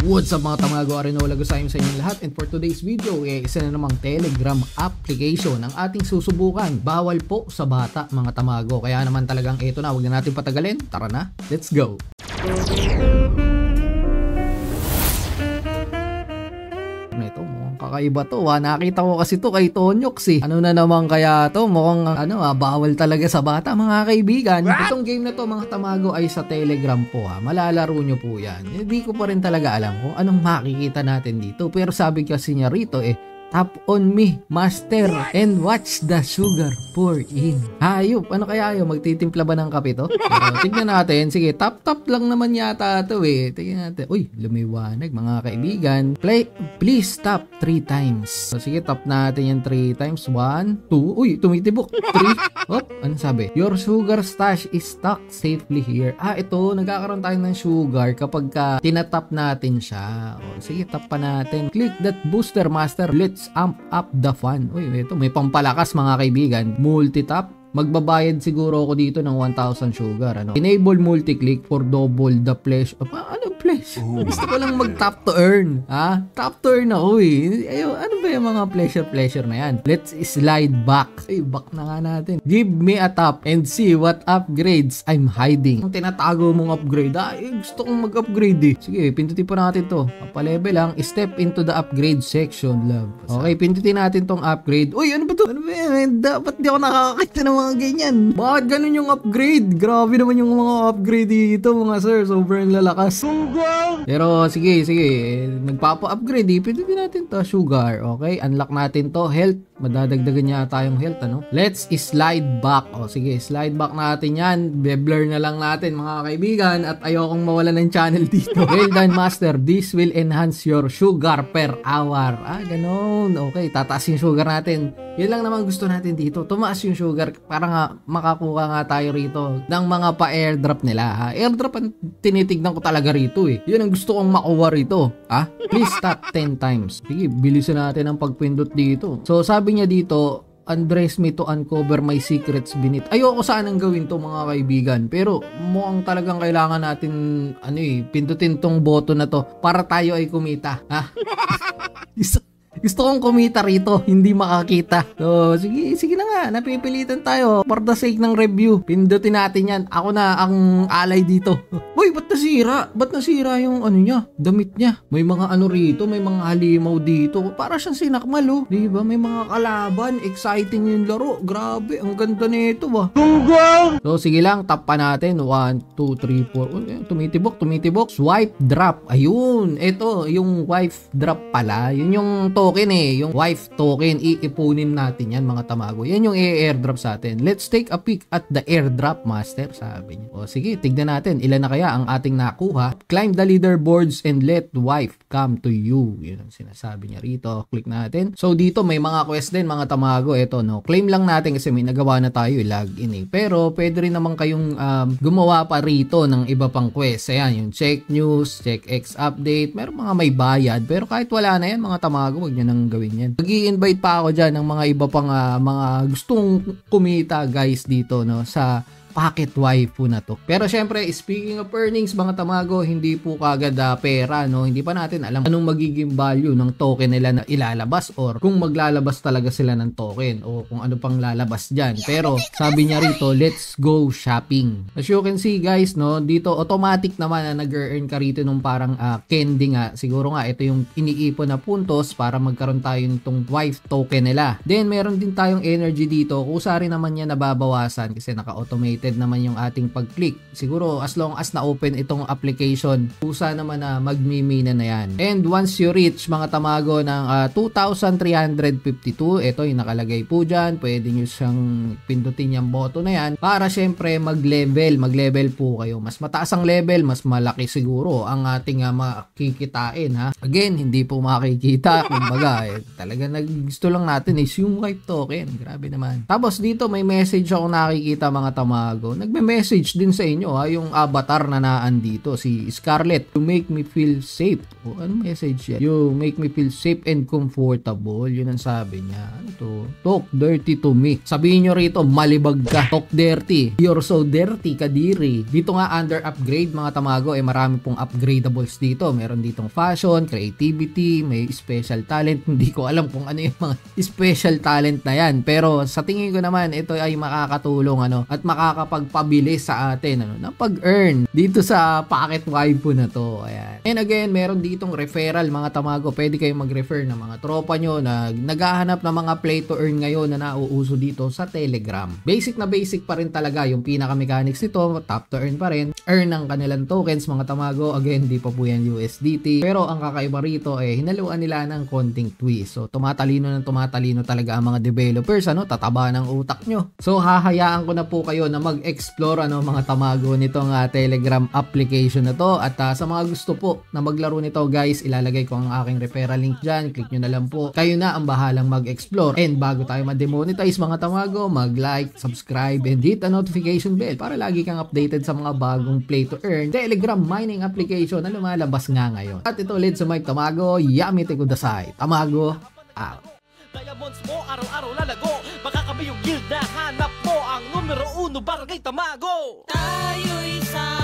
What's up mga tamago, Arinola Gusayong sa inyong lahat, and for today's video isa na namang Telegram application ang ating susubukan. Bawal po sa bata mga tamago, kaya naman talagang ito na, huwag na natin patagalin. Tara na, let's go! Kakaiba to nakita ko kasi to kay Tonyox Ano na naman kaya to, mukhang bawal talaga sa bata mga kaibigan. Itong game na to mga tamago ay sa Telegram po malalaro nyo po yan. Hindi ko pa rin talaga alam kung anong makikita natin dito, pero sabi kasi niya rito tap on me, master, and watch the sugar pour in. Hayop, ano kaya yun? Magtitimpla ba ng kape to? Tignan natin. Sige, tap lang naman yata to Tignan natin. Uy, lumiwanag mga kaibigan. Please tap 3 times. So, sige, tap natin yan 3 times. 1, 2. Uy, tumitibok. 3. Hop, ano sabi? Your sugar stash is stuck safely here. Ito, nagkakaroon tayo ng sugar kapag tinatap natin siya. Sige, tap pa natin. Click that booster, master. Let's amp up the fun. Uy, ito may pampalakas mga kaibigan. Multi-tap. Magbabayad siguro ako dito ng 1,000 sugar. Enable multi-click for double the pleasure. Ano pleasure? Gusto ko lang mag-tap to earn. Tap to earn ako ano ba yung mga pleasure na yan? Let's slide back. Back na nga natin. Give me a tap and see what upgrades I'm hiding. Kung tinatago mong upgrade, gusto kong mag-upgrade Sige, pindutin po natin to. Papa-level lang. Step into the upgrade section, love. Okay, pindutin natin tong upgrade. Uy, ano ba to? Ano ba yan? Dapat di ako nakakakita ng mga ganyan. Bakit ganun yung upgrade? Grabe naman yung mga upgrade dito mga sir. Sobrang lalakas. Pero sige. Nagpapa-upgrade pindutin natin to. Sugar. Okay, unlock natin to. Health. Madadagdagan niya tayong health. Let's slide back. Sige, slide back natin yan. Be-blur na lang natin mga kaibigan. At ayokong mawala ng channel dito. Well done master. This will enhance your sugar per hour. Ganun. Okay, tataas yung sugar natin. Yan lang naman gusto natin dito. Tumaas yung sugar para nga makakuha nga tayo rito ng mga pa-airdrop nila. Airdrop ang tinitignan ko talaga rito Yun ang gusto kong makuha rito. Please tap 10 times. Sige, bilisan natin ang pagpindot dito. So sabi niya dito, undress me to uncover my secrets beneath. Ayoko sanang gawin to mga kaibigan, pero mukhang talagang kailangan natin pindutin tong button na to para tayo ay kumita. Gusto kong kumita rito, hindi makakita. So, sige na nga, napipilitan tayo for the sake ng review. Pindutin natin yan. Ako na ang alay dito. Boy, ba't nasira? Ba't nasira yung niya? Damit niya. May mga rito, may mga halimaw dito. Para siyang sinakmal Diba? May mga kalaban. Exciting yung laro. Grabe, ang ganda nito So, sige lang, tap pa natin. 1, 2, 3, 4. Tumitibok. Swipe drop. Ayun. Ito, yung wife drop pala. Yun yung yung wife token, iipunin natin yan mga tamago. Yan yung i-airdrop sa atin. Let's take a peek at the airdrop master, sabi niya. Sige, tignan natin ilan na kaya ang ating nakuha. Climb the leaderboards and let wife come to you. Yun ang sinasabi niya rito. Click natin. So dito may mga quest din mga tamago. Ito claim lang natin kasi may nagawa na tayo login Pero pwede rin naman kayong gumawa pa rito ng iba pang quest. Ayan, yung check news, check X update. Meron mga may bayad, pero kahit wala na yan mga tamago, wag nang gawin yan. Mag-i-invite pa ako dyan ng mga iba pang mga gustong kumita guys dito sa pocket waifu na to. Pero syempre, speaking of earnings mga tamago, hindi po kagad pera hindi pa natin alam anong magiging value ng token nila na ilalabas or kung maglalabas talaga sila ng token o kung ano pang lalabas dyan. Pero sabi niya rito, let's go shopping. As you can see guys dito automatic naman na nag-earn ka rito nung parang candy nga. Siguro nga ito yung iniipon na puntos para magkaroon tayo nitong wife token nila. Then meron din tayong energy dito. Kusa rin naman yan nababawasan kasi naka-automate naman yung ating pag-click. Siguro as long as na-open itong application, kusa naman na magmimina na yan. And once you reach mga tamago ng 2,352, ito yung nakalagay po dyan. Pwede nyo siyang pindutin yung button na yan para syempre mag-level po kayo. Mas mataas ang level, mas malaki siguro ang ating makikitain Again, hindi po makikita. Kumbaga, talaga gusto lang natin is yung wife token. Grabe naman. Tapos dito may message ako nakikita mga tamago. tamago, nagme-message din sa inyo yung avatar na naandito, si Scarlett. You make me feel safe. O, ano message yan? You make me feel safe and comfortable. Yun ang sabi niya. Ano to? Talk dirty to me. Sabihin nyo rito, malibag ka. Talk dirty. You're so dirty, kadiri. Dito nga under upgrade mga tamago, marami pong upgradables dito. Meron ditong fashion, creativity, may special talent. Hindi ko alam kung ano yung mga special talent na yan. Pero sa tingin ko naman, ito ay makakatulong at makakapagpabilis sa atin ng pag-earn dito sa Pocket Waifu na to. Ayan. And again, meron ditong referral mga tamago. Pwede kayong mag-refer ng mga tropa nyo na naghahanap ng mga play to earn ngayon na nauuso dito sa Telegram. Basic na basic pa rin talaga yung pinaka-mechanics nito. Tap to earn pa rin. Earn ng kanilang tokens mga tamago. Again, di pa po yan USDT. Pero ang kakaiba rito hinaluan nila ng konting twist. So, tumatalino talaga ang mga developers. Tataba ng utak nyo. So, hahayaan ko na po kayo na mag-explore mga tamago nitong Telegram application na to. At sa mga gusto po na maglaro nito guys, ilalagay ko ang aking referral link dyan. Click nyo na lang po. Kayo na ang bahalang mag-explore. And bago tayo ma-demonetize mga tamago, mag-like, subscribe, and hit the notification bell para lagi kang updated sa mga bagong play to earn Telegram mining application na lumalabas nga ngayon. At ito ulit sa Mike Tamago, Yamete Kudasai. Tamago, out. Diamonds mo araw-araw lalago. Baka kami yung guild na hanap mo. Ang numero 1 barangay Tamago. Tayo'y sa